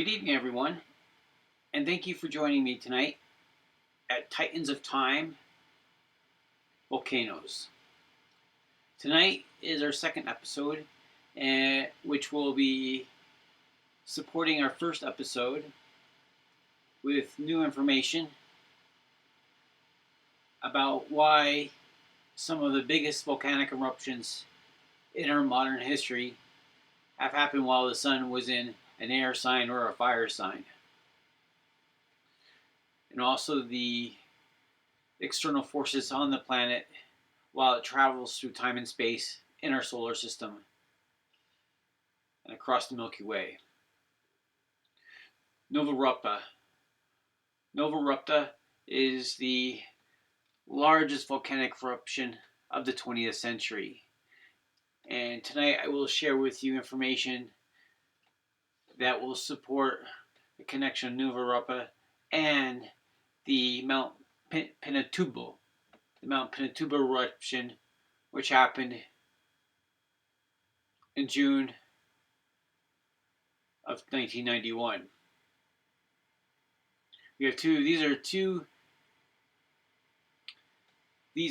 Good evening, everyone, and thank you for joining me tonight at Titans of Time Volcanoes. Tonight is our second episode, which will be supporting our first episode with new information about why some of the biggest volcanic eruptions in our modern history have happened while the sun was in an air sign or a fire sign. And also the external forces on the planet while it travels through time and space in our solar system and across the Milky Way. Novarupta. Novarupta is the largest volcanic eruption of the 20th century. And tonight I will share with you information that will support the connection of Novarupta and the Mount Pinatubo, the Mount Pinatubo eruption, which happened in June of 1991. We have these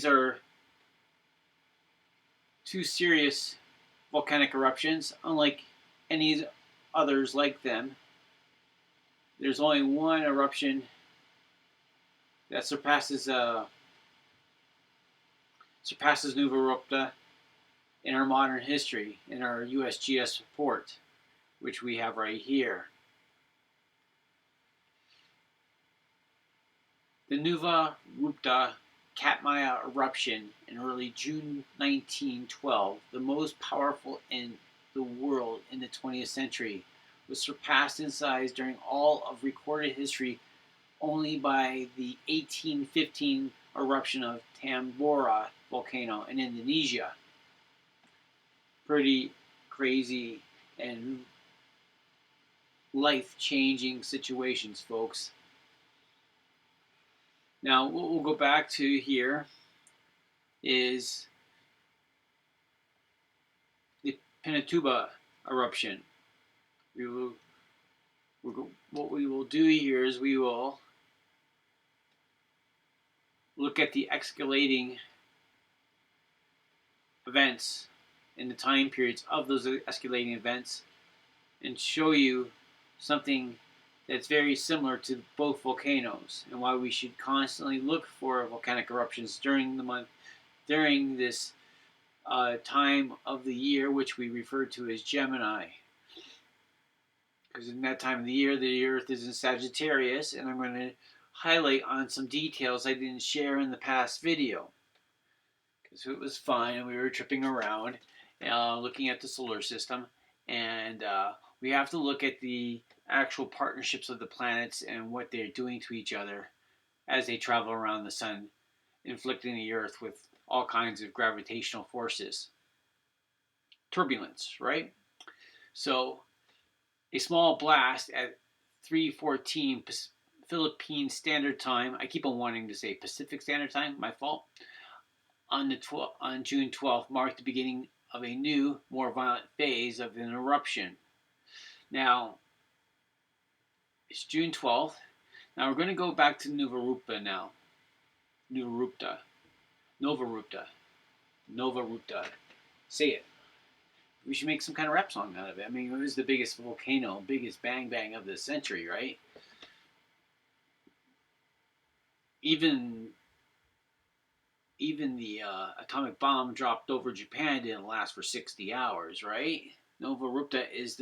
are two serious volcanic eruptions, unlike any others like them. There's only one eruption that surpasses Novarupta in our modern history, in our USGS report, which we have right here. The Novarupta Katmai eruption in early June 1912, the most powerful in the world in the 20th century, was surpassed in size during all of recorded history only by the 1815 eruption of Tambora volcano in Indonesia. Pretty crazy and life-changing situations, folks. Now, what we'll go back to here is the Pinatubo eruption. What we will do here is we will look at the escalating events in the time periods of those escalating events and show you something that's very similar to both volcanoes and why we should constantly look for volcanic eruptions during this time of the year, which we refer to as Gemini. Because in that time of the year, the Earth is in Sagittarius, and I'm going to highlight on some details I didn't share in the past video. Because it was fun, and we were tripping around, looking at the solar system, and we have to look at the actual partnerships of the planets and what they're doing to each other as they travel around the sun, inflicting the Earth with all kinds of gravitational forces. Turbulence, right? So, a small blast at 3:14 Philippine Standard Time. I keep on wanting to say Pacific Standard Time, my fault. On June 12th marked the beginning of a new, more violent phase of an eruption. Now, it's June 12th. Now we're going to go back to Novarupta now. Novarupta. Say it. We should make some kind of rap song out of it. I mean, it was the biggest volcano, biggest bang bang of the century, right? Even the atomic bomb dropped over Japan didn't last for 60 hours, right? Novarupta is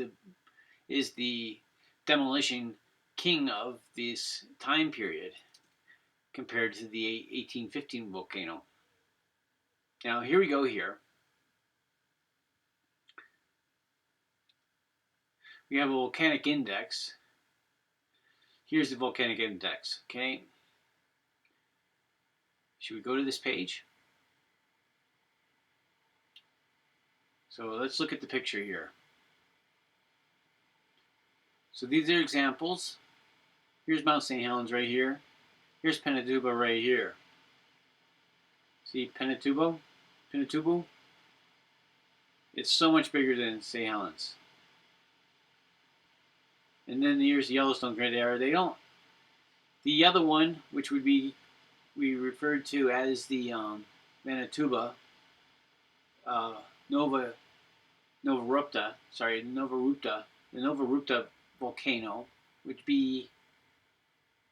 the demolition king of this time period compared to the 1815 volcano. Now, here we go here. We have a volcanic index. Here's the volcanic index, okay? Should we go to this page? So let's look at the picture here. So these are examples. Here's Mount St. Helens right here. Here's Pinatubo right here. See Pinatubo? It's so much bigger than St. Helens. And then here's the Yellowstone crater. They don't. The other one, which would be we referred to as the Manitoba uh, Nova Novarupta, the Novarupta volcano would be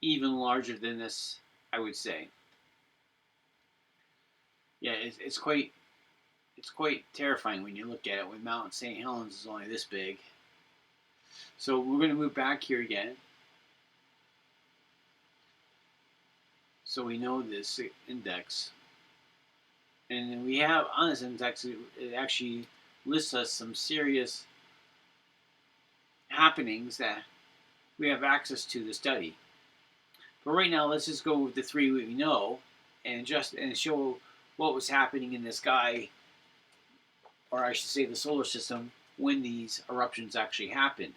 even larger than this, I would say. Yeah, it's quite terrifying when you look at it. When Mount St. Helens is only this big. So we're going to move back here again. So we know this index, and we have on this index it actually lists us some serious happenings that we have access to study. But right now, let's just go with the three we know, and show what was happening in the sky, or I should say, the solar system, when these eruptions actually happened.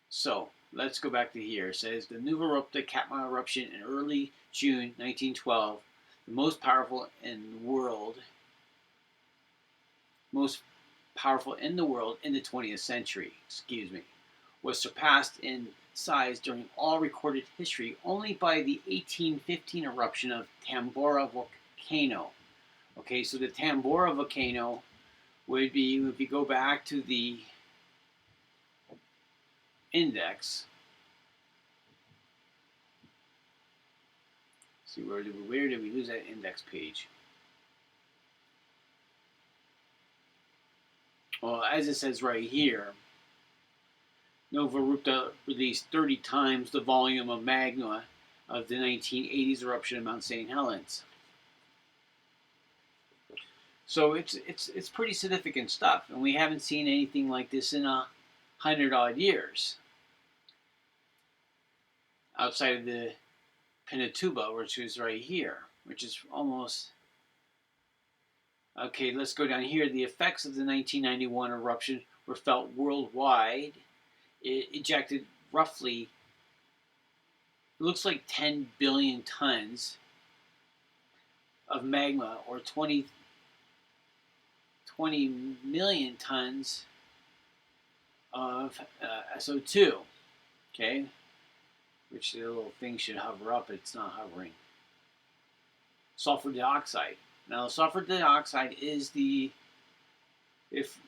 So let's go back to here. It says the Novarupta Katmai eruption in early June 1912, the most powerful in the world in the 20th century. Was surpassed in size during all recorded history only by the 1815 eruption of Tambora volcano. Okay, so the Tambora volcano would be, if you go back to the index, see where did we lose that index page? Well, as it says right here, Novarupta released 30 times the volume of magma of the 1980s eruption of Mount St. Helens. So it's pretty significant stuff, and we haven't seen anything like this in 100-odd years, outside of the Pinatubo, which is right here, which is almost. Okay, let's go down here. The effects of the 1991 eruption were felt worldwide. It ejected roughly, it looks like 10 billion tons of magma, or 20 million tons of SO2. Okay, which the little thing should hover up, but it's not hovering. Sulfur dioxide. Now, sulfur dioxide is if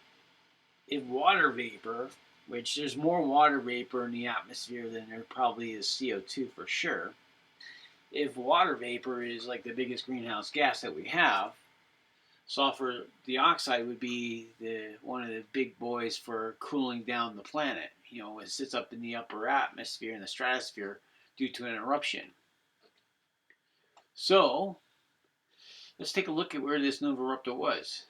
water vapor, which there's more water vapor in the atmosphere than there probably is CO2 for sure. If water vapor is like the biggest greenhouse gas that we have, sulfur dioxide would be one of the big boys for cooling down the planet. It sits up in the upper atmosphere, in the stratosphere, due to an eruption. So, let's take a look at where this Novarupta was.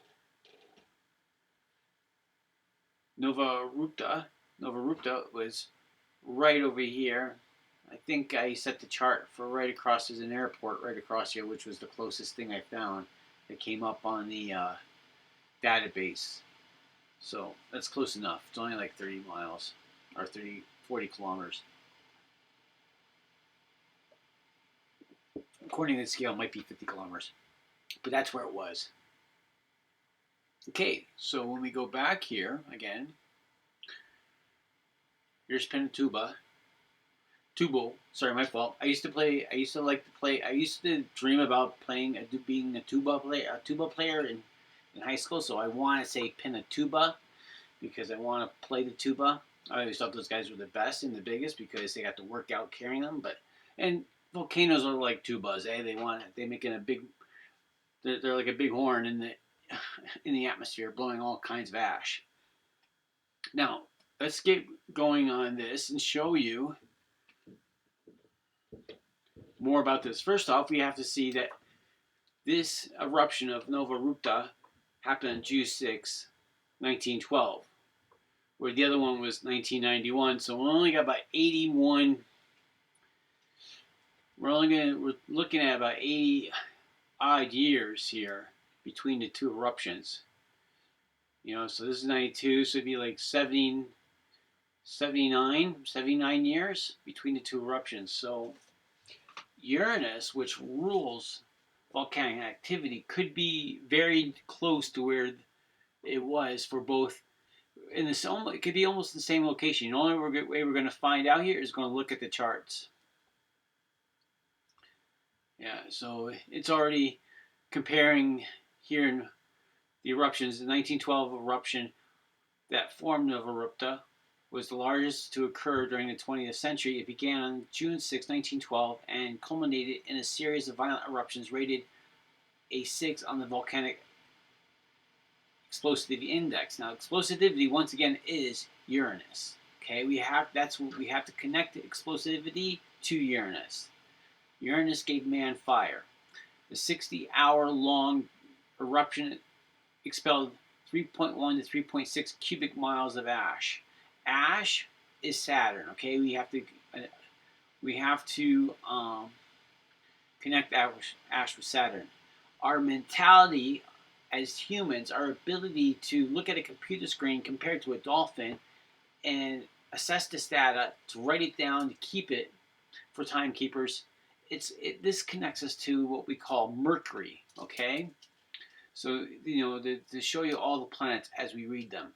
Novarupta was right over here. I think I set the chart for right across. There's an airport right across here, which was the closest thing I found that came up on the database. So that's close enough. It's only like 30 miles or 40 kilometers. According to the scale, it might be 50 kilometers. But that's where it was. Okay, so when we go back here again, here's Pinatubo. Sorry, my fault. I used to dream about being a tuba player in high school. So I want to say Pinatubo because I want to play the tuba. I always thought those guys were the best and the biggest because they got to work out carrying them. And volcanoes are like tubas, eh? They make a big. They're like a big horn in the atmosphere, blowing all kinds of ash. Now, let's get going on this and show you more about this. First off, we have to see that this eruption of Novarupta happened on June 6, 1912, where the other one was 1991. So we only got about 81. We're looking at about 80 odd years here between the two eruptions. So this is 92, so it'd be like 79 years between the two eruptions. So Uranus, which rules volcanic activity, could be very close to where it was for both in this, it could be almost the same location. The only way we're going to find out here is going to look at the charts. Yeah, so it's already comparing here in the eruptions. The 1912 eruption that formed Novarupta was the largest to occur during the 20th century. It began on June 6, 1912, and culminated in a series of violent eruptions rated a 6 on the volcanic explosivity index. Now, explosivity once again is Uranus. Okay, that's what we have to connect explosivity to Uranus. Uranus gave man fire. The 60-hour-long eruption expelled 3.1 to 3.6 cubic miles of ash. Ash is Saturn. Okay, we have to connect ash with Saturn. Our mentality as humans, our ability to look at a computer screen compared to a dolphin and assess this data, to write it down, to keep it for timekeepers, this connects us to what we call Mercury. Okay, so to show you all the planets as we read them.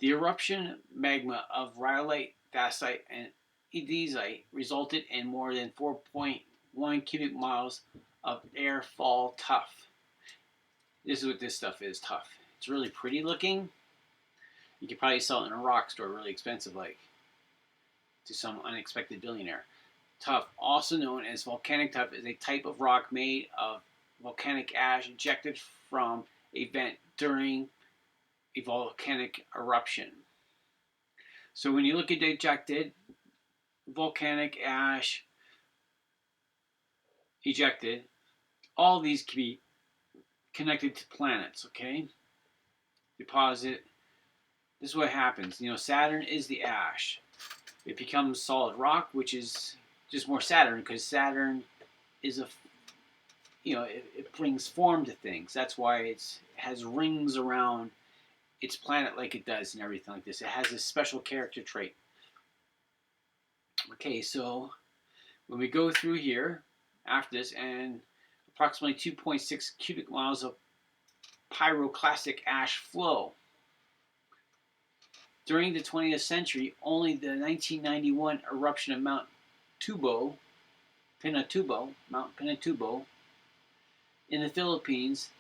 The eruption magma of rhyolite, dacite, and edesite resulted in more than 4.1 cubic miles of air fall tuff. This is what this stuff is, tuff. It's really pretty looking. You could probably sell it in a rock store really expensive, like to some unexpected billionaire. Tuff, also known as volcanic tuff, is a type of rock made of volcanic ash ejected from a vent during a volcanic eruption. So when you look at ejected, volcanic ash ejected, all these can be connected to planets, okay? Deposit. This is what happens. Saturn is the ash. It becomes solid rock, which is just more Saturn, because Saturn is it brings form to things. That's why it has rings around its planet like it does and everything like this. It has this special character trait. Okay, so when we go through here after this, and approximately 2.6 cubic miles of pyroclastic ash flow. During the 20th century, only the 1991 eruption of Mount Pinatubo, in the Philippines,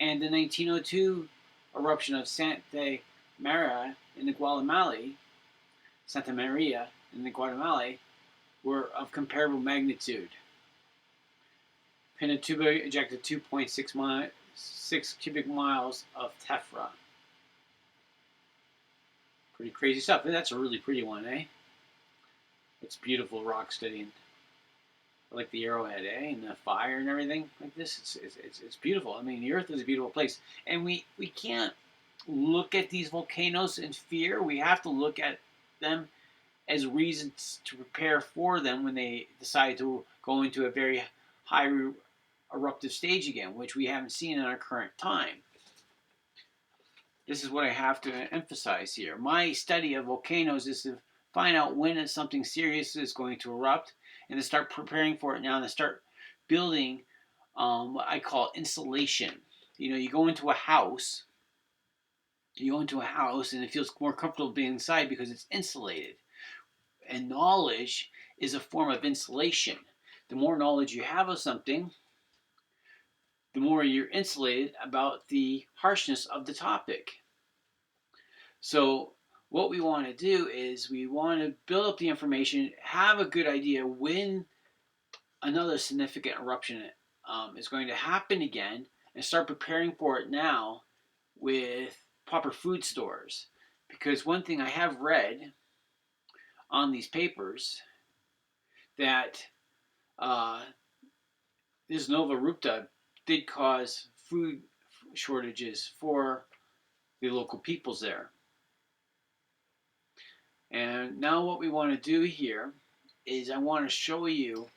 and the 1902 eruption of Santa Maria in the Guatemala, were of comparable magnitude. Pinatubo ejected 2.6 cubic miles of tephra. Pretty crazy stuff. That's a really pretty one, eh? It's beautiful rock studying. I like the arrowhead, eh? And the fire and everything like this. It's beautiful. I mean, the Earth is a beautiful place. And we can't look at these volcanoes in fear. We have to look at them as reasons to prepare for them when they decide to go into a very high eruptive stage again, which we haven't seen in our current time. This is what I have to emphasize here. My study of volcanoes is to find out when something serious is going to erupt and to start preparing for it now and to start building what I call insulation. You go into a house and it feels more comfortable being inside because it's insulated. And knowledge is a form of insulation. The more knowledge you have of something, the more you're insulated about the harshness of the topic. So what we want to do is we want to build up the information, have a good idea when another significant eruption is going to happen again, and start preparing for it now with proper food stores. Because one thing I have read on these papers that this Novarupta did cause food shortages for the local peoples there. And now what we want to do here is I want to show you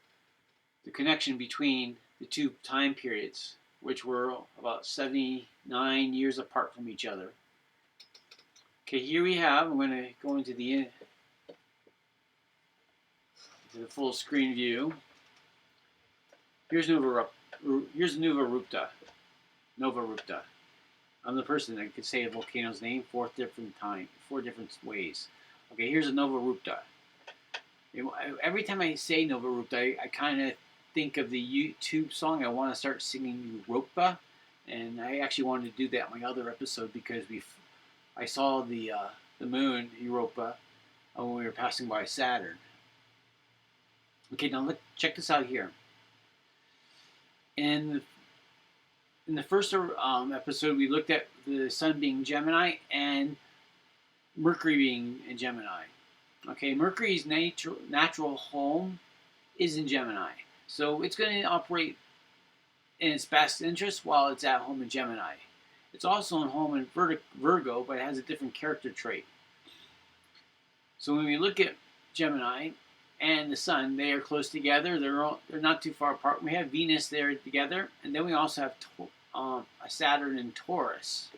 the connection between the two time periods, which were about 79 years apart from each other. Okay, here we have, I'm going to go into the full screen view. Here's Novarupta. I'm the person that could say a volcano's name four different ways. Okay, here's a Novarupta. Every time I say Novarupta, I kind of think of the YouTube song. I want to start singing Europa, and I actually wanted to do that in my other episode because I saw the moon Europa when we were passing by Saturn. Okay, now check this out here. In the first episode, we looked at the Sun being Gemini and Mercury being in Gemini. Okay, Mercury's natural home is in Gemini, so it's going to operate in its best interest while it's at home in Gemini. It's also in home in Virgo, but it has a different character trait. So when we look at Gemini and the Sun, they are close together. They're not too far apart. We have Venus there together, and then we also have a Saturn in Taurus,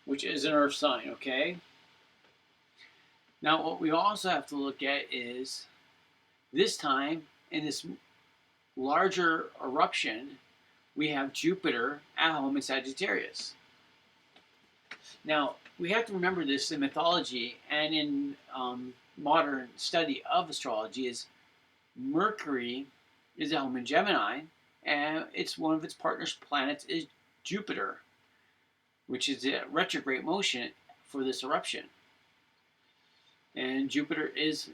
which is an Earth sign. Okay. Now, what we also have to look at is this time in this larger eruption, we have Jupiter at home in Sagittarius. Now, we have to remember this in mythology and in modern study of astrology is Mercury is at home in Gemini, and it's one of its partner planets is Jupiter, which is a retrograde motion for this eruption. And Jupiter is,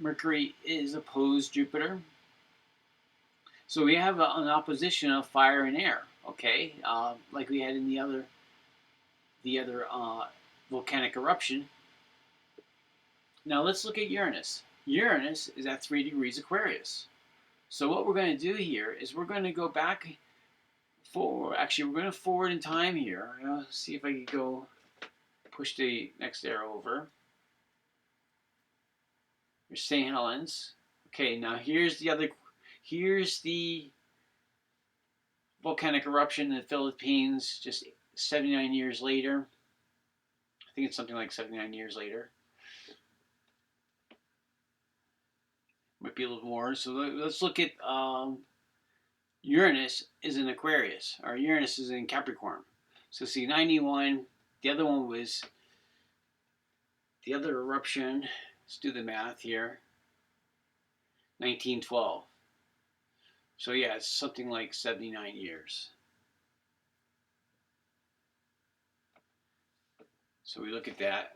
Mercury is opposed Jupiter. So we have an opposition of fire and air, okay? Like we had in the other volcanic eruption. Now let's look at Uranus. Uranus is at 3 degrees Aquarius. So what we're going to do here is we're going to go back forward. Actually, we're going to forward in time here. Let's see if I can go push the next arrow over. Here's St. Helens. Okay, now here's the volcanic eruption in the Philippines just 79 years later. I think it's something like 79 years later. Might be a little more. So let's look at Uranus is in Aquarius, or Uranus is in Capricorn. So see 91, the other one was, the other eruption, let's do the math here, 1912. So yeah, it's something like 79 years. So we look at that.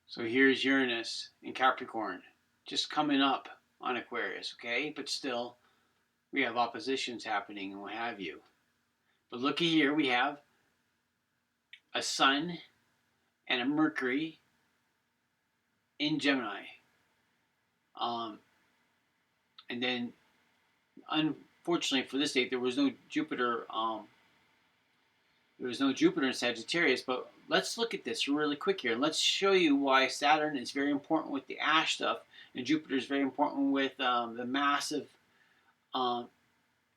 So here's Uranus in Capricorn, just coming up on Aquarius, okay? But still, we have oppositions happening and what have you. But looky here, we have a Sun and a Mercury in Gemini. And then, unfortunately for this date, there was no Jupiter. There was no Jupiter in Sagittarius. But let's look at this really quick here. Let's show you why Saturn is very important with the ash stuff, and Jupiter is very important with the massive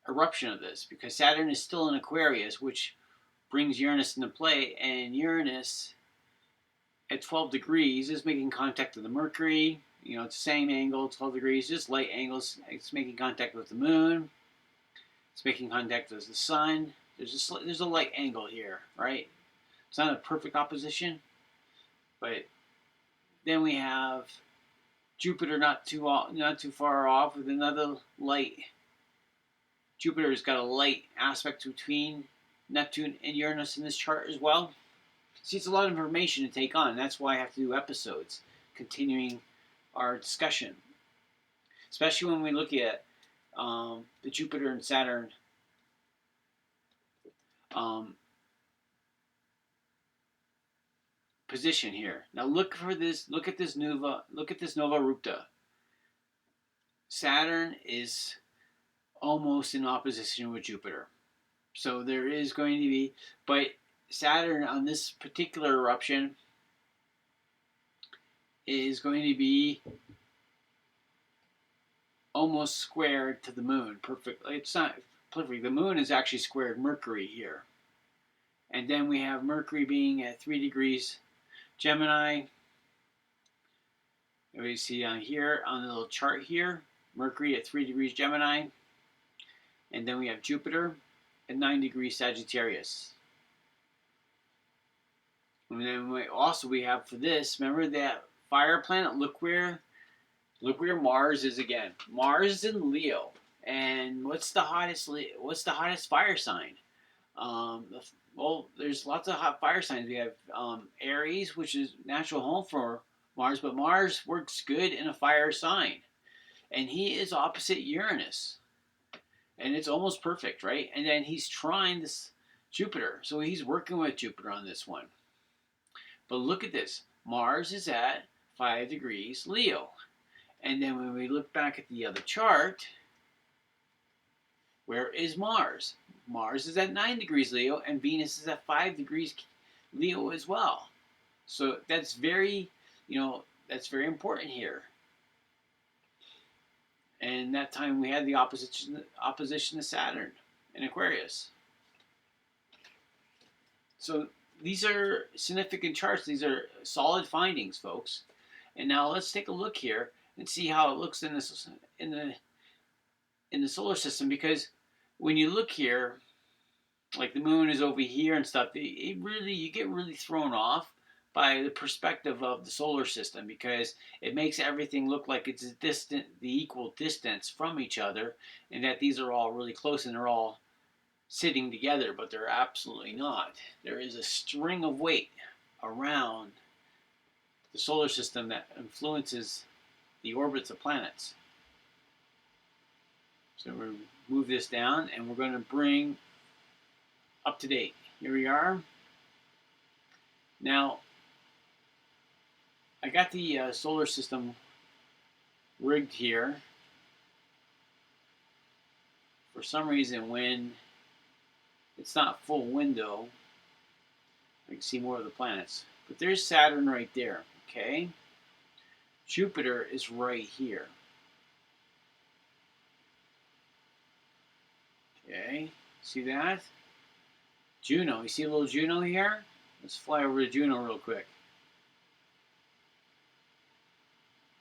eruption of this. Because Saturn is still in Aquarius, which brings Uranus into play, and Uranus at 12 degrees is making contact with the Mercury. You know, it's the same angle, 12 degrees, just light angles. It's making contact with the moon. It's making contact with the sun. There's a light angle here, right? It's not a perfect opposition, but then we have Jupiter not too far off with another light. Jupiter's got a light aspect between Neptune and Uranus in this chart as well. See, it's a lot of information to take on, and that's why I have to do episodes continuing our discussion, especially when we look at the Jupiter and Saturn position here. Now look at this Novarupta. Saturn is almost in opposition with Jupiter, so there is going to be, but Saturn on this particular eruption is going to be almost squared to the moon. Perfectly. It's not perfect. The moon is actually squared Mercury here. And then we have Mercury being at 3 degrees Gemini. We see on here, on the little chart here, Mercury at 3 degrees Gemini. And then we have Jupiter at 9 degrees Sagittarius. And then we have for this, remember that fire planet, look where Mars is again. Mars is in Leo. And what's the hottest fire sign? Well, there's lots of hot fire signs. We have Aries, which is natural home for Mars, but Mars works good in a fire sign. And he is opposite Uranus. And it's almost perfect, right? And then he's trying this Jupiter. So he's working with Jupiter on this one. But look at this. Mars is at 5 degrees Leo. And then when we look back at the other chart, where is Mars? Mars is at 9 degrees Leo, and Venus is at 5 degrees Leo as well. So that's very important here. And that time we had the opposition to Saturn in Aquarius. So these are significant charts. These are solid findings, folks. And now let's take a look here and see how it looks in the solar system. Because when you look here, like the moon is over here and stuff, you get really thrown off by the perspective of the solar system, because it makes everything look like it's the equal distance from each other, and that these are all really close and they're all sitting together, but they're absolutely not. There is a string of weight around the solar system that influences the orbits of planets. So we're move this down and we're going to bring up to date. Here we are. Now, I got the solar system rigged here. For some reason, when it's not full window, I can see more of the planets. But there's Saturn right there, okay? Jupiter is right here. Okay, see that? Juno, you see a little Juno here? Let's fly over to Juno real quick.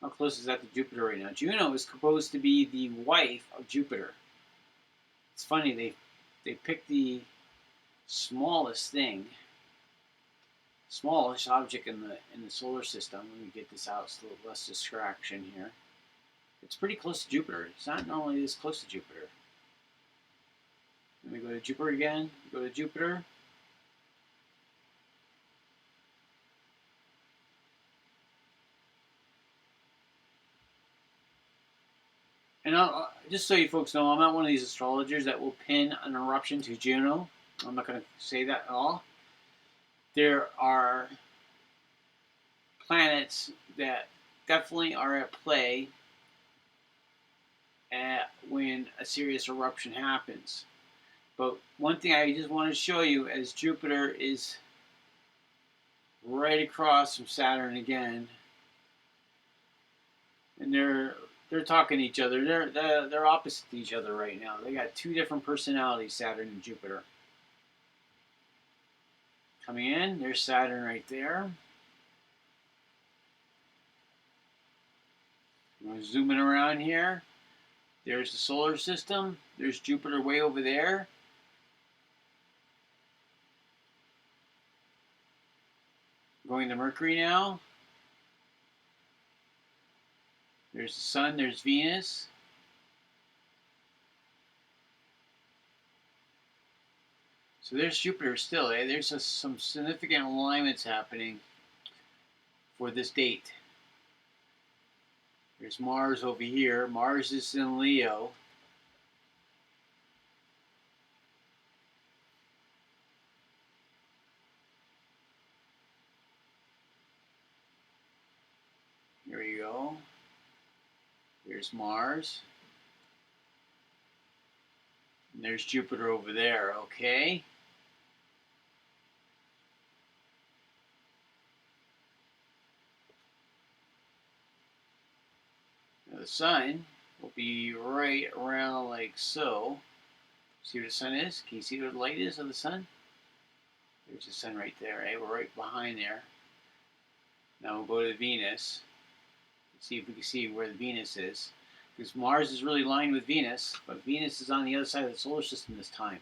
How close is that to Jupiter right now? Juno is supposed to be the wife of Jupiter. It's funny, they picked the smallest object in the solar system. Let me get this out so a little less distraction here. It's pretty close to Jupiter. It's not normally this close to Jupiter. Let me go to Jupiter again. Go to Jupiter. And just so you folks know, I'm not one of these astrologers that will pin an eruption to Juno. I'm not going to say that at all. There are planets that definitely are at play when a serious eruption happens. But one thing I just want to show you, as Jupiter is right across from Saturn again, and they're talking to each other. They're opposite to each other right now. They got two different personalities, Saturn and Jupiter. Coming in, there's Saturn right there. We're zooming around here. There's the solar system. There's Jupiter way over there. Going to Mercury now. There's the Sun, there's Venus. So there's Jupiter still. There's some significant alignments happening for this date. There's Mars over here. Mars is in Leo. Here we go. There's Mars. And there's Jupiter over there, okay? Now the Sun will be right around like so. See where the Sun is? Can you see where the light is of the Sun? There's the Sun right there, eh? We're right behind there. Now we'll go to Venus. See if we can see where the Venus is. Because Mars is really lined with Venus, but Venus is on the other side of the solar system this time.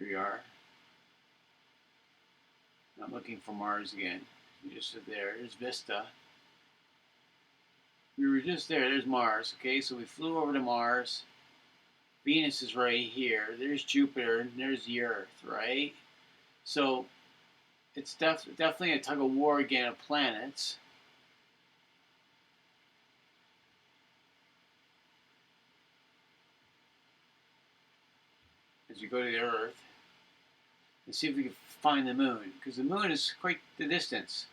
we are. I'm looking for Mars again. We just sit there. There's Vista. We were just there. There's Mars. Okay, so we flew over to Mars. Venus is right here. There's Jupiter. And there's the Earth, right? So it's definitely a tug of war again of planets. As you go to the Earth and see if we can find the moon, because the moon is quite the distance.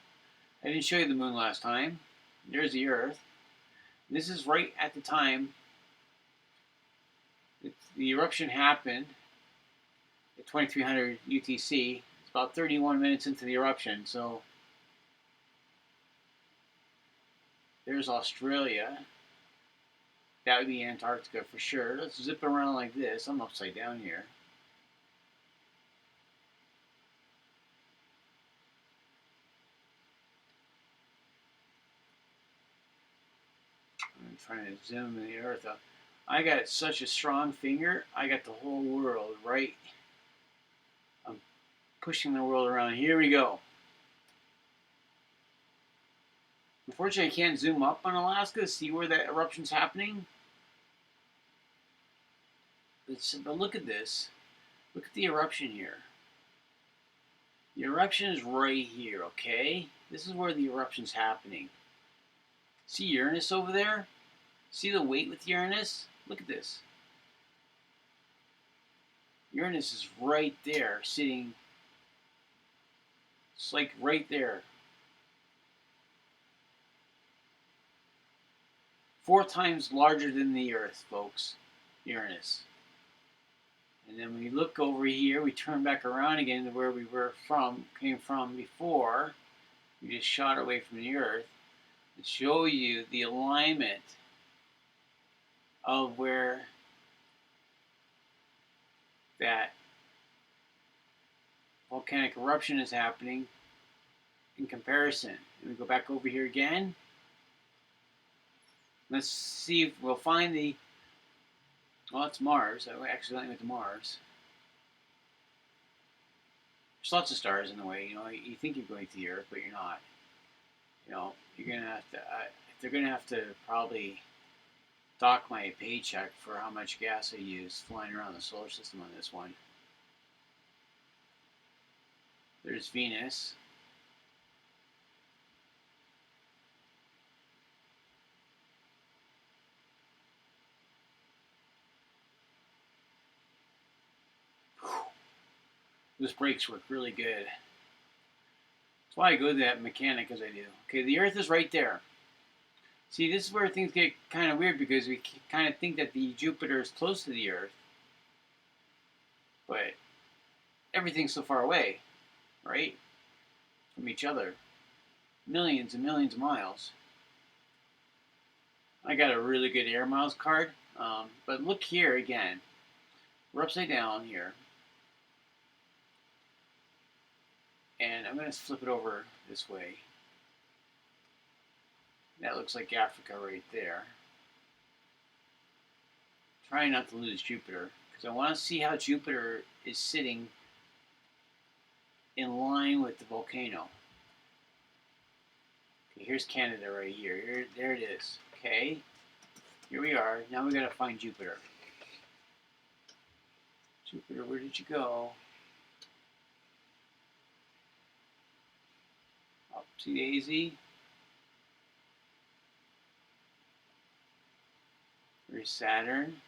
I didn't show you the moon last time. There's the Earth. This is right at the time the eruption happened at 2300 UTC. It's about 31 minutes into the eruption. So there's Australia. That would be Antarctica for sure. Let's zip around like this. I'm upside down here. I'm trying to zoom in the Earth up. I got such a strong finger. I got the whole world right. I'm pushing the world around. Here we go. Unfortunately, I can't zoom up on Alaska to see where that eruption's happening. But look at this. Look at the eruption here. The eruption is right here, okay? This is where the eruption's happening. See Uranus over there? See the weight with Uranus? Look at this. Uranus is right there, sitting. It's like right there. 4 times larger than the Earth, folks. Uranus. And then when we look over here, we turn back around again to where we came from before. We just shot away from the Earth to show you the alignment of where that volcanic eruption is happening in comparison. And we go back over here again. Let's see if we'll find the. Well, it's Mars. I accidentally went to Mars. There's lots of stars in the way. You know, you think you're going to the Earth, but you're not. You know, you're gonna have to. They're gonna have to probably dock my paycheck for how much gas I used flying around the solar system on this one. There's Venus. Those brakes work really good. That's why I go to that mechanic as I do. Okay, the Earth is right there. See, this is where things get kind of weird because we kind of think that the Jupiter is close to the Earth, but everything's so far away, right, from each other, millions and millions of miles. I got a really good air miles card, but look here again. We're upside down here. And I'm going to flip it over this way. That looks like Africa right there. Trying not to lose Jupiter, because I want to see how Jupiter is sitting in line with the volcano. Okay, here's Canada right here. There it is. Okay, here we are. Now we got to find Jupiter. Jupiter, where did you go? Upsy daisy. There's Saturn.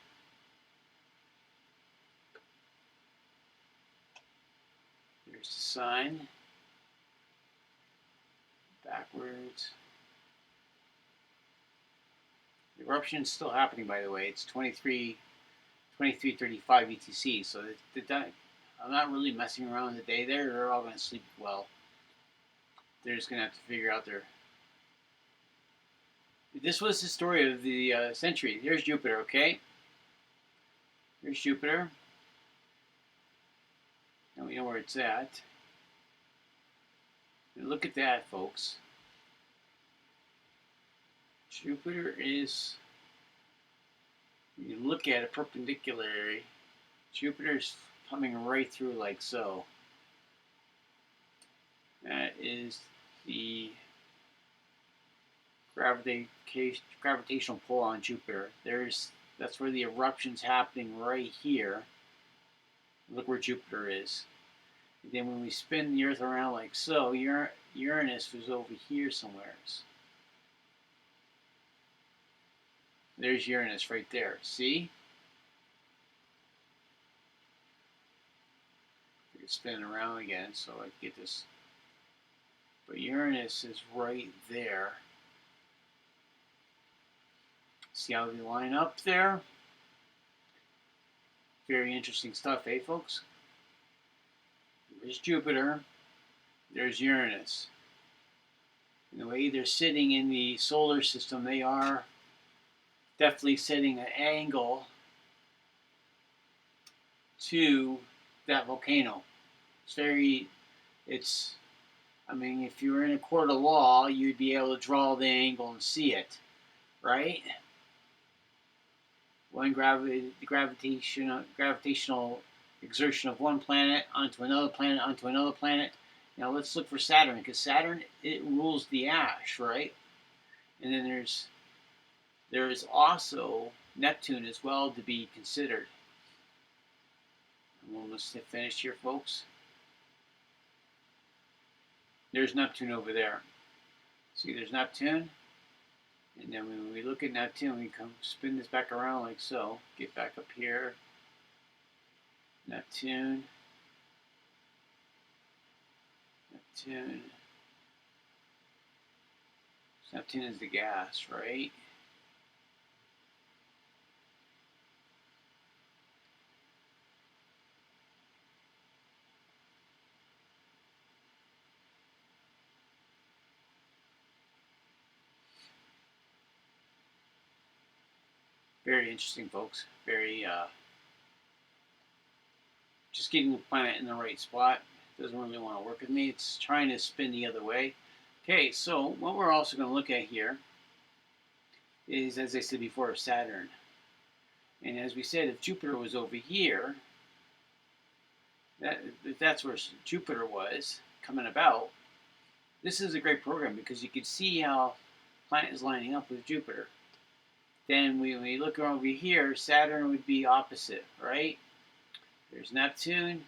There's the Sun. Backwards. The eruption is still happening, by the way. It's 23:35 UTC. So I'm not really messing around the day there. They're all going to sleep well. They're just going to have to figure out their. This was the story of the century. There's Jupiter, okay? There's Jupiter. Now we know where it's at. And look at that, folks. Jupiter is, when you look at it perpendicularly, Jupiter's coming right through like so. That is the gravitational pull on Jupiter. That's where the eruption's happening right here. Look where Jupiter is. And then when we spin the Earth around like so, Uranus was over here somewhere. There's Uranus right there. See? We can spin it around again so I can get this. But Uranus is right there. See how they line up there? Very interesting stuff, eh, folks? There's Jupiter. There's Uranus. And the way they're sitting in the solar system, they are definitely setting an angle to that volcano. I mean, if you were in a court of law, you'd be able to draw the angle and see it, right? One gravitational exertion of one planet onto another planet onto another planet. Now let's look for Saturn, because Saturn, it rules the ash, right? And then there is also Neptune as well to be considered. I'm almost finished here, folks. There's Neptune over there. See, there's Neptune. And then when we look at Neptune, we come spin this back around like so. Get back up here. Neptune. Neptune. So Neptune is the gas, right? Very interesting, folks. Very, just getting the planet in the right spot. Doesn't really want to work with me. It's trying to spin the other way. Okay, so what we're also going to look at here is, as I said before, Saturn. And as we said, if Jupiter was over here, that's where Jupiter was coming about. This is a great program because you can see how the planet is lining up with Jupiter. Then when we look over here, Saturn would be opposite, right? There's Neptune,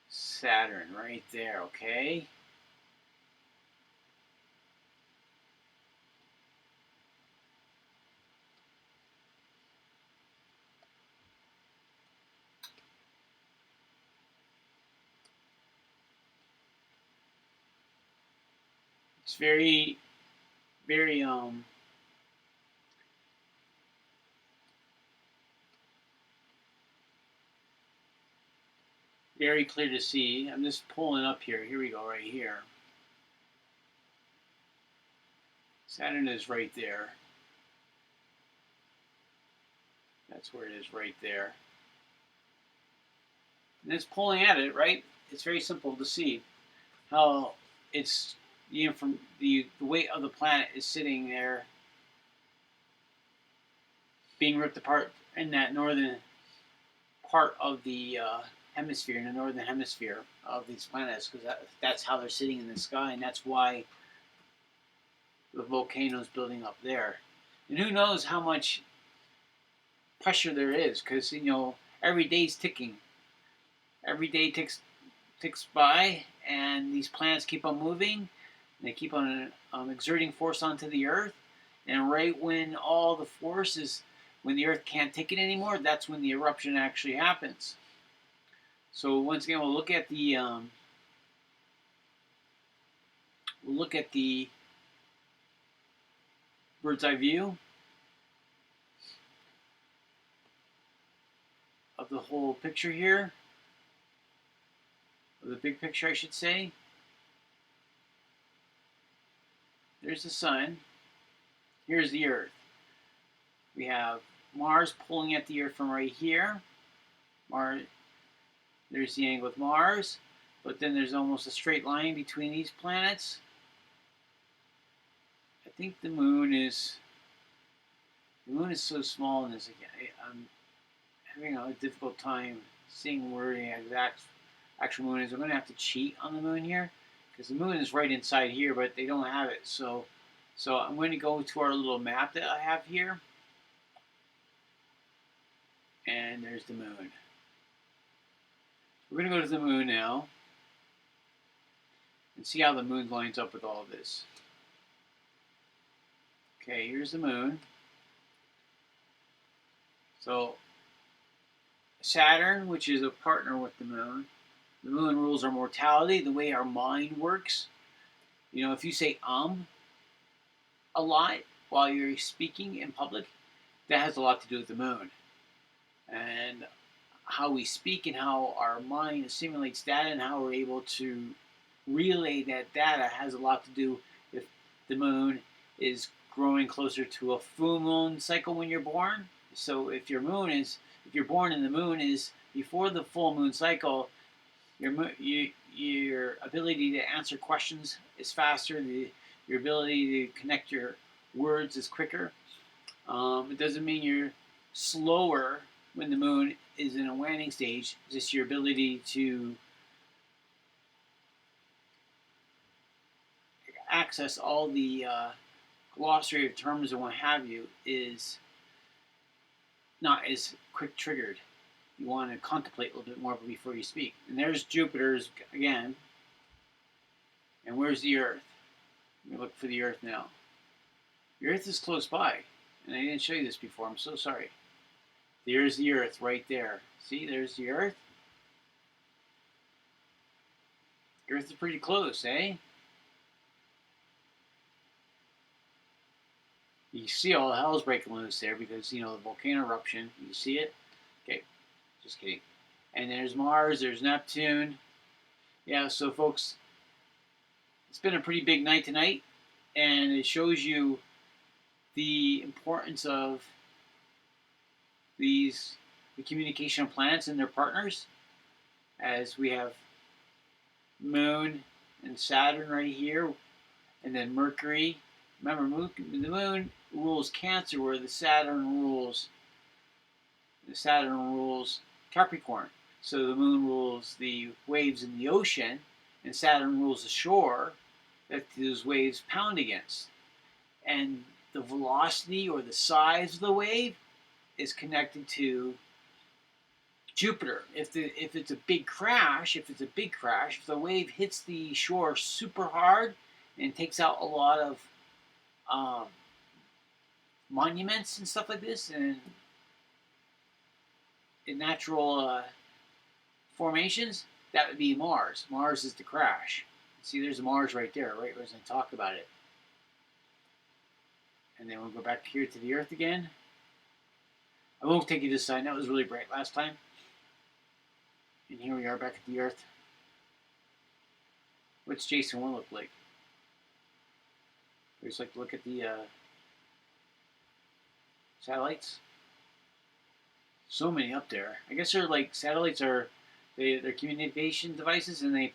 Saturn right there, okay? It's very, very, very clear to see. I'm just pulling up here. Here we go, right here. Saturn is right there. That's where it is right there. And it's pulling at it, right? It's very simple to see how it's the weight of the planet is sitting there being ripped apart in that northern part of the hemisphere, in the northern hemisphere of these planets, because that's how they're sitting in the sky, and that's why the volcano's building up there. And who knows how much pressure there is, because every day's ticking. Every day ticks by, and these planets keep on moving. They keep on exerting force onto the Earth, and right when all the force is, when the Earth can't take it anymore, that's when the eruption actually happens. So once again, we'll look at the bird's eye view of the whole picture here, of the big picture, I should say. There's the sun. Here's the Earth. We have Mars pulling at the Earth from right here. There's the angle with Mars, but then there's almost a straight line between these planets. I think the moon is so small in this. I'm having a difficult time seeing where the exact actual moon is. I'm going to have to cheat on the moon here because the moon is right inside here, but they don't have it. So I'm going to go to our little map that I have here, and there's the moon. We're going to go to the moon now and see how the moon lines up with all of this. Okay, here's the moon. So Saturn, which is a partner with the moon rules our mortality, the way our mind works. You know, if you say a lot while you're speaking in public, that has a lot to do with the moon. And how we speak and how our mind assimilates data and how we're able to relay that data has a lot to do if the moon is growing closer to a full moon cycle when you're born. So if you're born and the moon is before the full moon cycle, your ability to answer questions is faster. Your ability to connect your words is quicker. It doesn't mean you're slower when the moon is in a waning stage. It's just your ability to access all the glossary of terms and what have you is not as quick triggered. You want to contemplate a little bit more before you speak. And there's Jupiter's again. And where's the Earth? Let me look for the Earth now. The Earth is close by. And I didn't show you this before. I'm so sorry. There's the Earth right there. See, there's the Earth. The Earth is pretty close, eh? You see all the hell's breaking loose there because, you know, the volcano eruption. You see it? Okay, just kidding. And there's Mars, there's Neptune. Yeah, so folks, it's been a pretty big night tonight, and it shows you the importance of the communication of planets and their partners, as we have Moon and Saturn right here, and then Mercury. Remember, the Moon rules Cancer, where the Saturn rules Capricorn. So the Moon rules the waves in the ocean, and Saturn rules the shore that those waves pound against. And the velocity or the size of the wave is connected to Jupiter. If it's a big crash, if the wave hits the shore super hard and takes out a lot of monuments and stuff like this, and in natural formations, that would be Mars. Mars is the crash. See, there's Mars right there, right? We're going to talk about it. And then we'll go back here to the Earth again. I won't take you this side. That was really bright last time. And here we are back at the Earth. What's Jason 1 look like? I just like to look at the satellites. So many up there. I guess they're like satellites are they're communication devices, and they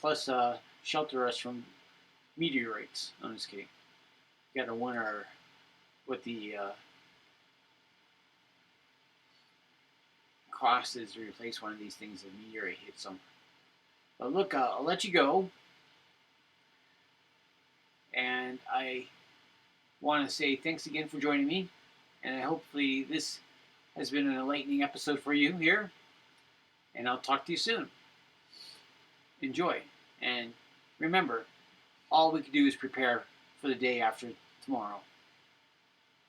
plus shelter us from meteorites. I'm just kidding. You gotta wonder what the cost is to replace one of these things if a meteorite hits them. But look, I'll let you go. And I want to say thanks again for joining me. And hopefully this has been an enlightening episode for you here. And I'll talk to you soon. Enjoy. And remember, all we can do is prepare for the day after tomorrow.